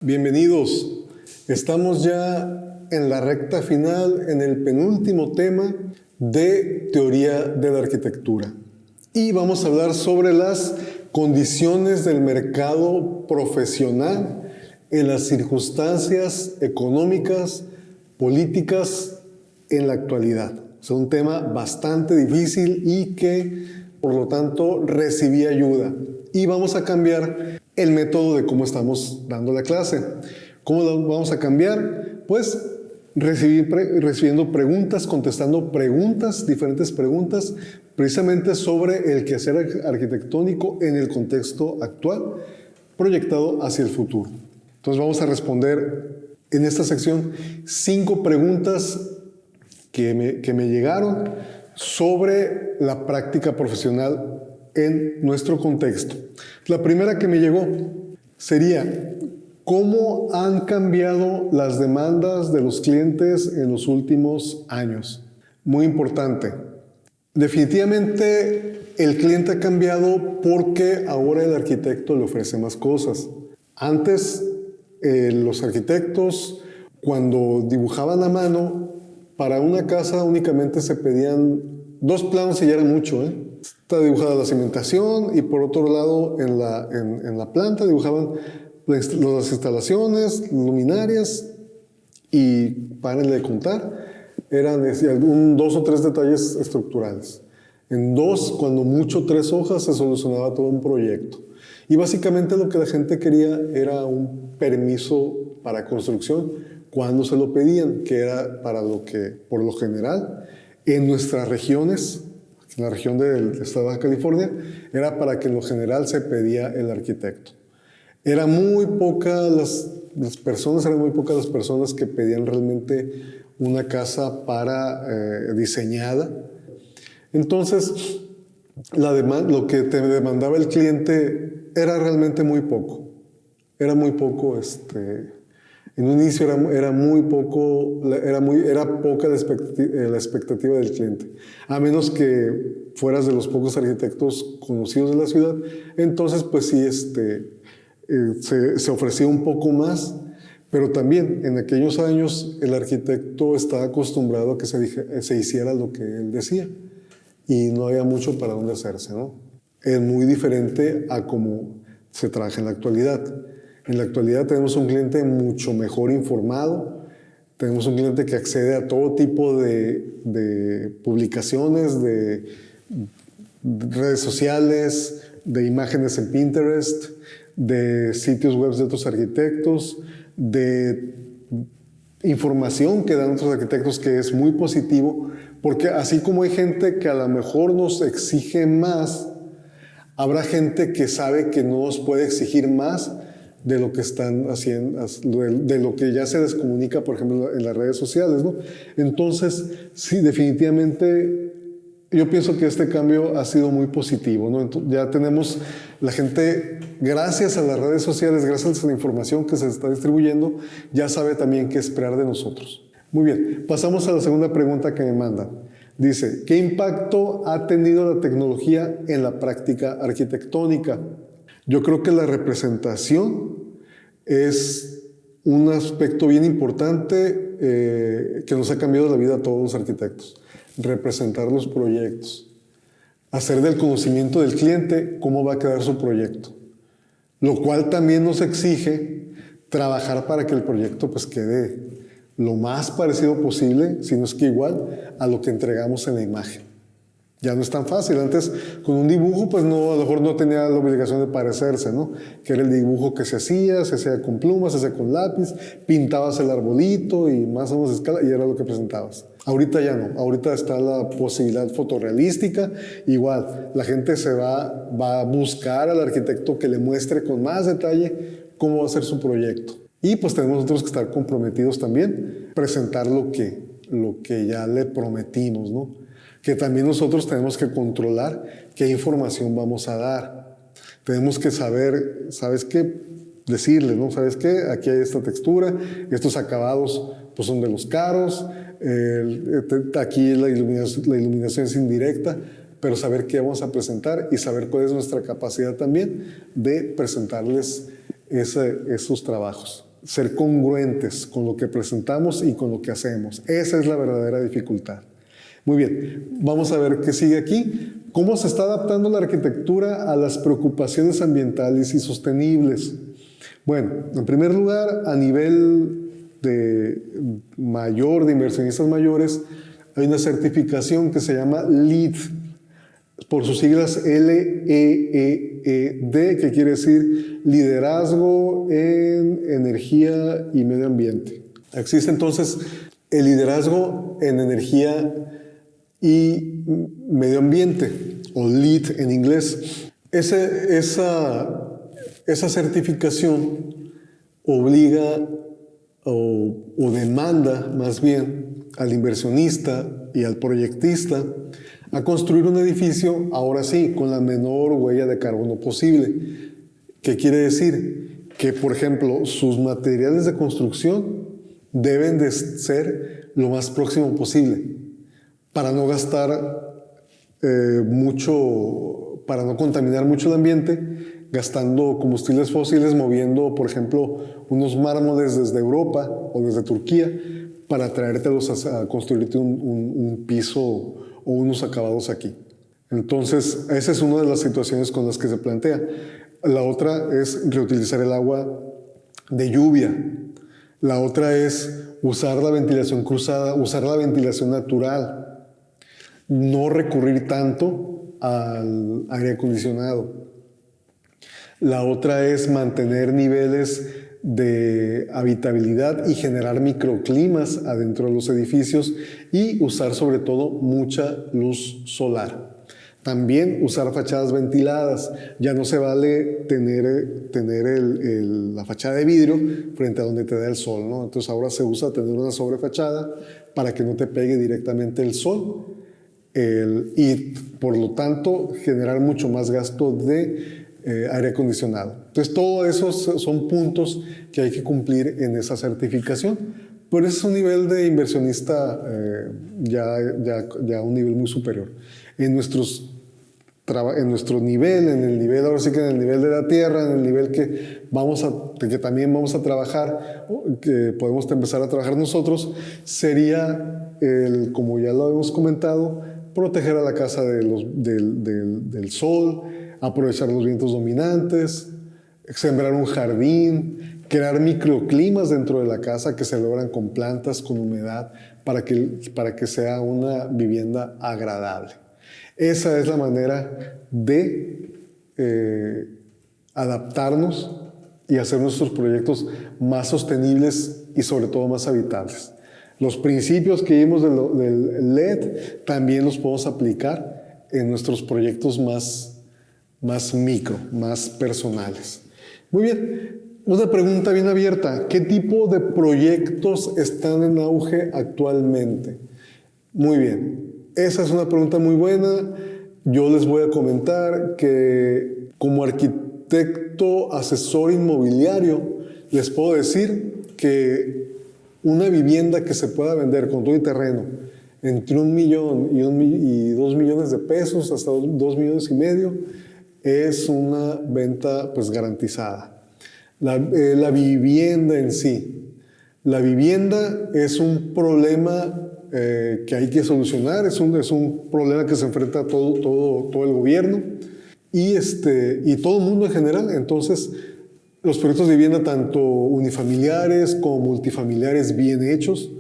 Bienvenidos. Estamos ya en la recta final, en el penúltimo tema de teoría de la arquitectura. Y vamos a hablar sobre las condiciones del mercado profesional en las circunstancias económicas, políticas en la actualidad. Es un tema bastante difícil y que, por lo tanto, recibí ayuda. Y vamos a cambiar el método de cómo estamos dando la clase. ¿Cómo lo vamos a cambiar? Pues recibiendo preguntas, contestando preguntas, diferentes preguntas, precisamente sobre el quehacer arquitectónico en el contexto actual, proyectado hacia el futuro. Entonces vamos a responder en esta sección 5 preguntas que me llegaron sobre la práctica profesional en nuestro contexto. La primera que me llegó sería: ¿cómo han cambiado las demandas de los clientes en los últimos años? Muy importante. Definitivamente el cliente ha cambiado porque ahora el arquitecto le ofrece más cosas. Antes, los arquitectos, cuando dibujaban a mano, para una casa únicamente se pedían 2 planos y ya era mucho, Está dibujada la cimentación y por otro lado en la planta dibujaban las instalaciones, luminarias y párale de contar, eran 2 o 3 detalles estructurales. En 2, cuando mucho 3 hojas, se solucionaba todo un proyecto. Y básicamente lo que la gente quería era un permiso para construcción cuando se lo pedían, que era para lo que, por lo general, en nuestras regiones, en la región del estado de California, era para que en lo general se pedía el arquitecto. Eran muy pocas las personas que pedían realmente una casa diseñada. Entonces, lo que te demandaba el cliente era realmente muy poco. Era muy poco, en un inicio era poca la expectativa del cliente. A menos que fueras de los pocos arquitectos conocidos de la ciudad, entonces pues sí, se ofrecía un poco más, pero también en aquellos años el arquitecto estaba acostumbrado a que se hiciera lo que él decía y no había mucho para dónde hacerse, ¿no? Es muy diferente a cómo se trabaja en la actualidad. En la actualidad tenemos un cliente mucho mejor informado, tenemos un cliente que accede a todo tipo de publicaciones, de redes sociales, de imágenes en Pinterest, de sitios web de otros arquitectos, de información que dan otros arquitectos, que es muy positivo, porque así como hay gente que a lo mejor nos exige más, habrá gente que sabe que no nos puede exigir más de lo que están haciendo, de lo que ya se les comunica, por ejemplo, en las redes sociales, ¿no? Entonces, sí, definitivamente yo pienso que este cambio ha sido muy positivo, ¿no? Entonces, ya tenemos la gente, gracias a las redes sociales, gracias a la información que se está distribuyendo, ya sabe también qué esperar de nosotros. Muy bien, pasamos a la segunda pregunta que me mandan. Dice: ¿qué impacto ha tenido la tecnología en la práctica arquitectónica? Yo creo que la representación es un aspecto bien importante que nos ha cambiado la vida a todos los arquitectos. Representar los proyectos. Hacer del conocimiento del cliente cómo va a quedar su proyecto. Lo cual también nos exige trabajar para que el proyecto pues quede lo más parecido posible, si no es que igual, a lo que entregamos en la imagen. Ya no es tan fácil. Antes, con un dibujo, pues no, a lo mejor no tenía la obligación de parecerse, ¿no? Que era el dibujo que se hacía con plumas, se hacía con lápiz, pintabas el arbolito y más o menos a escala, y era lo que presentabas. Ahorita ya no. Ahorita está la posibilidad fotorrealística. Igual, la gente va a buscar al arquitecto que le muestre con más detalle cómo va a ser su proyecto. Y pues tenemos nosotros que estar comprometidos también, presentar lo que ya le prometimos, ¿no? Que también nosotros tenemos que controlar qué información vamos a dar. Tenemos que saber, ¿sabes qué? Decirles, ¿no? ¿Sabes qué? Aquí hay esta textura, estos acabados pues son de los caros, aquí la iluminación es indirecta, pero saber qué vamos a presentar y saber cuál es nuestra capacidad también de presentarles esos trabajos. ser congruentes con lo que presentamos y con lo que hacemos. Esa es la verdadera dificultad. Muy bien, vamos a ver qué sigue aquí. ¿Cómo se está adaptando la arquitectura a las preocupaciones ambientales y sostenibles? Bueno, en primer lugar, a nivel de inversionistas mayores, hay una certificación que se llama LEED, por sus siglas LEED, que quiere decir Liderazgo en Energía y Medio Ambiente. Existe entonces el liderazgo en energía y medio ambiente, o LEED en inglés. Esa certificación obliga o demanda más bien al inversionista y al proyectista a construir un edificio, ahora sí, con la menor huella de carbono posible. ¿Qué quiere decir? Que, por ejemplo, sus materiales de construcción deben de ser lo más próximo posible para no gastar para no contaminar mucho el ambiente, gastando combustibles fósiles, moviendo, por ejemplo, unos mármoles desde Europa o desde Turquía para traértelos a construirte un piso o unos acabados aquí. Entonces, esa es una de las situaciones con las que se plantea. La otra es reutilizar el agua de lluvia. La otra es usar la ventilación cruzada, usar la ventilación natural. No recurrir tanto al aire acondicionado. La otra es mantener niveles de habitabilidad y generar microclimas adentro de los edificios y usar sobre todo mucha luz solar. También usar fachadas ventiladas. Ya no se vale tener la fachada de vidrio frente a donde te da el sol, ¿no? Entonces ahora se usa tener una sobrefachada para que no te pegue directamente el sol. Y por lo tanto generar mucho más gasto de aire acondicionado. Entonces todos esos son puntos que hay que cumplir en esa certificación, pero ese es un nivel de inversionista ya un nivel muy superior. En nuestro nivel, ahora sí que en el nivel de la tierra, en el nivel que también vamos a trabajar, que podemos empezar a trabajar nosotros, sería, como ya lo hemos comentado, proteger a la casa del sol, aprovechar los vientos dominantes, sembrar un jardín, crear microclimas dentro de la casa que se logran con plantas, con humedad, para que sea una vivienda agradable. Esa es la manera de adaptarnos y hacer nuestros proyectos más sostenibles y sobre todo más habitables. Los principios que vimos del LED también los podemos aplicar en nuestros proyectos más micro, más personales. Muy bien, una pregunta bien abierta. ¿Qué tipo de proyectos están en auge actualmente? Muy bien, esa es una pregunta muy buena. Yo les voy a comentar que como arquitecto asesor inmobiliario les puedo decir que una vivienda que se pueda vender con todo el terreno entre 1 millón y 2 millones de pesos hasta 2 millones y medio es una venta pues garantizada. La vivienda en sí. La vivienda es un problema que hay que solucionar, es un problema que se enfrenta a todo el gobierno y todo el mundo en general. Entonces, los proyectos de vivienda, tanto unifamiliares como multifamiliares bien hechos,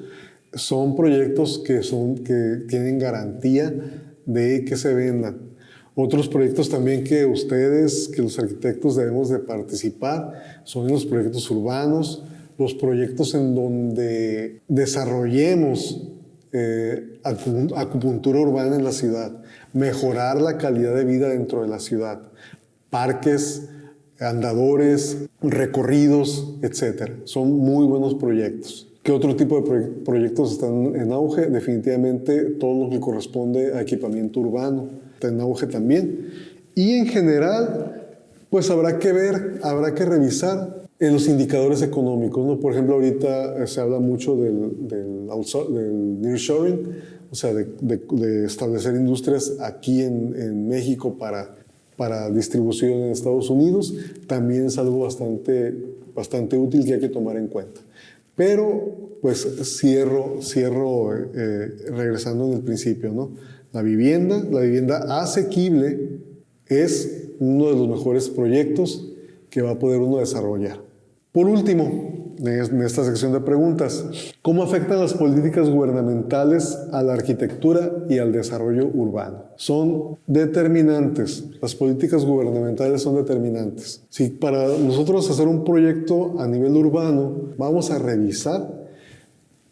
son proyectos que tienen garantía de que se vendan. Otros proyectos también que los arquitectos debemos de participar, son los proyectos urbanos, los proyectos en donde desarrollemos acupuntura urbana en la ciudad, mejorar la calidad de vida dentro de la ciudad, parques, andadores, recorridos, etc. Son muy buenos proyectos. ¿Qué otro tipo de proyectos están en auge? Definitivamente todo lo que corresponde a equipamiento urbano está en auge también. Y en general, pues habrá que revisar en los indicadores económicos, ¿no? Por ejemplo, ahorita se habla mucho del nearshoring, o sea, de establecer industrias aquí en México para distribución en Estados Unidos. También es algo bastante bastante útil que hay que tomar en cuenta. Pero, pues, cierro regresando en el principio, ¿no? La vivienda asequible es uno de los mejores proyectos que va a poder uno desarrollar. Por último, en esta sección de preguntas, ¿cómo afectan las políticas gubernamentales a la arquitectura y al desarrollo urbano? Son determinantes. Las políticas gubernamentales son determinantes. Si para nosotros hacer un proyecto a nivel urbano, vamos a revisar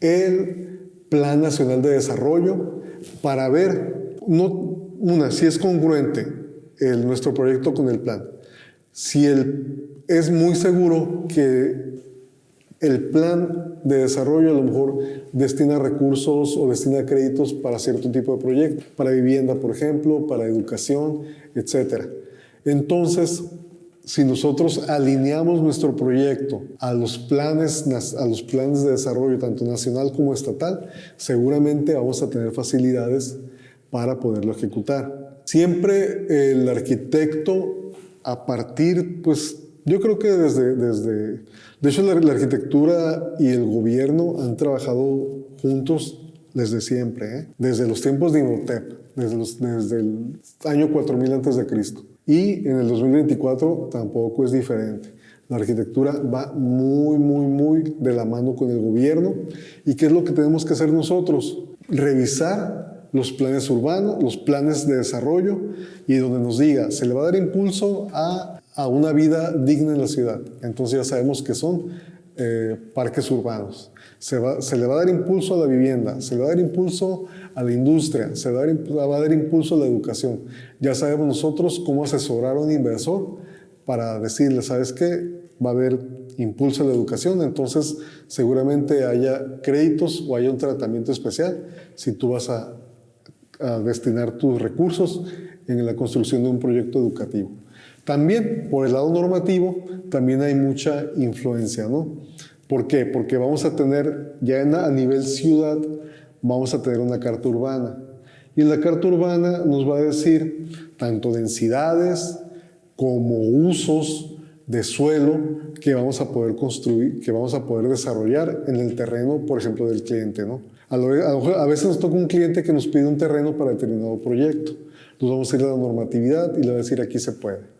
el Plan Nacional de Desarrollo para ver, si es congruente nuestro proyecto con el plan. Si es muy seguro que el plan de desarrollo a lo mejor destina recursos o destina créditos para cierto tipo de proyecto, para vivienda, por ejemplo, para educación, etc. Entonces, si nosotros alineamos nuestro proyecto a los planes de desarrollo, tanto nacional como estatal, seguramente vamos a tener facilidades para poderlo ejecutar. Siempre el arquitecto, a partir, pues, yo creo que de hecho, la arquitectura y el gobierno han trabajado juntos desde siempre, desde los tiempos de Imhotep, desde el año 4000 a.C. Y en el 2024 tampoco es diferente. La arquitectura va muy de la mano con el gobierno. ¿Y qué es lo que tenemos que hacer nosotros? Revisar los planes urbanos, los planes de desarrollo, y donde nos diga, se le va a dar impulso a una vida digna en la ciudad. Entonces ya sabemos que son parques urbanos. Se le va a dar impulso a la vivienda, se le va a dar impulso a la industria, se le va a dar impulso a la educación. Ya sabemos nosotros cómo asesorar a un inversor para decirle, ¿sabes qué? Va a haber impulso a la educación, entonces seguramente haya créditos o haya un tratamiento especial si tú vas a destinar tus recursos en la construcción de un proyecto educativo. También, por el lado normativo, también hay mucha influencia, ¿no? ¿Por qué? Porque vamos a tener, ya a nivel ciudad, vamos a tener una carta urbana. Y en la carta urbana nos va a decir tanto densidades como usos de suelo que vamos a poder construir, que vamos a poder desarrollar en el terreno, por ejemplo, del cliente, ¿no? A veces nos toca un cliente que nos pide un terreno para determinado proyecto. Nos vamos a ir a la normatividad y le va a decir, aquí se puede.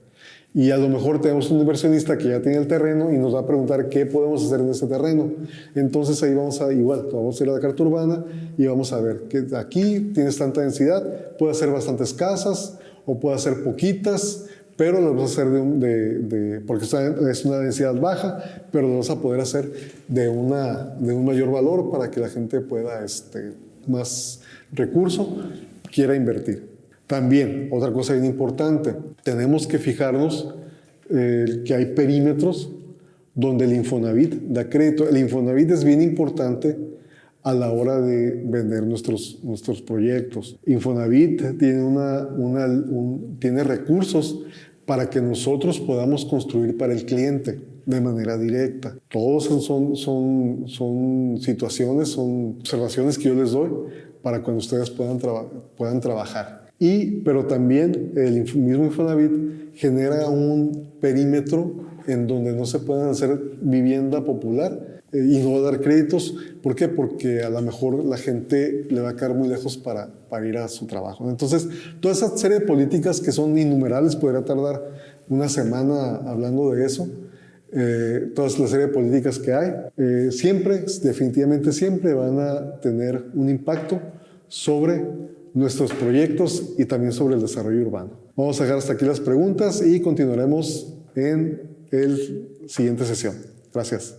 Y a lo mejor tenemos un inversionista que ya tiene el terreno y nos va a preguntar qué podemos hacer en ese terreno. Entonces ahí vamos a ir a la carta urbana y vamos a ver que aquí tienes tanta densidad, puede hacer bastantes casas o puede hacer poquitas, pero lo vas a hacer porque es una densidad baja, pero lo vas a poder hacer de un mayor valor para que la gente pueda, más recurso, quiera invertir. También, otra cosa bien importante, tenemos que fijarnos que hay perímetros donde el Infonavit da crédito. El Infonavit es bien importante a la hora de vender nuestros proyectos. Infonavit tiene recursos para que nosotros podamos construir para el cliente de manera directa. Todos son situaciones, son observaciones que yo les doy para cuando ustedes puedan trabajar. Pero también el mismo Infonavit genera un perímetro en donde no se pueden hacer vivienda popular y no va a dar créditos. ¿Por qué? Porque a lo mejor la gente le va a quedar muy lejos para ir a su trabajo. Entonces, toda esa serie de políticas que son innumerables, podría tardar una semana hablando de eso. Toda la serie de políticas que hay, definitivamente siempre van a tener un impacto sobre nuestros proyectos y también sobre el desarrollo urbano. Vamos a dejar hasta aquí las preguntas y continuaremos en la siguiente sesión. Gracias.